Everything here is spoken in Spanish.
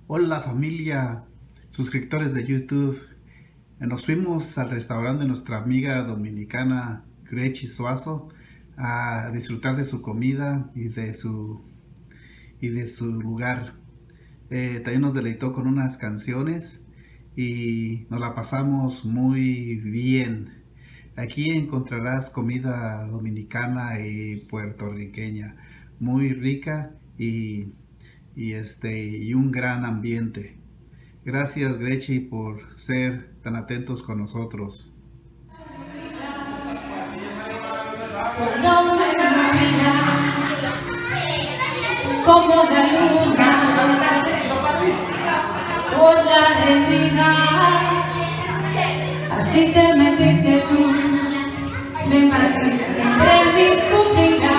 Hola familia, suscriptores de YouTube. Nos fuimos al restaurante de nuestra amiga dominicana Grechi Suazo a disfrutar de su comida y de su lugar. También nos deleitó con unas canciones y nos la pasamos muy bien. Aquí encontrarás comida dominicana y puertorriqueña muy rica y un gran ambiente. Gracias, Grechi, por ser tan atentos con nosotros. No me ilumina como la luna por la retina. Así te metiste tú, me imagino entre mis pupilas.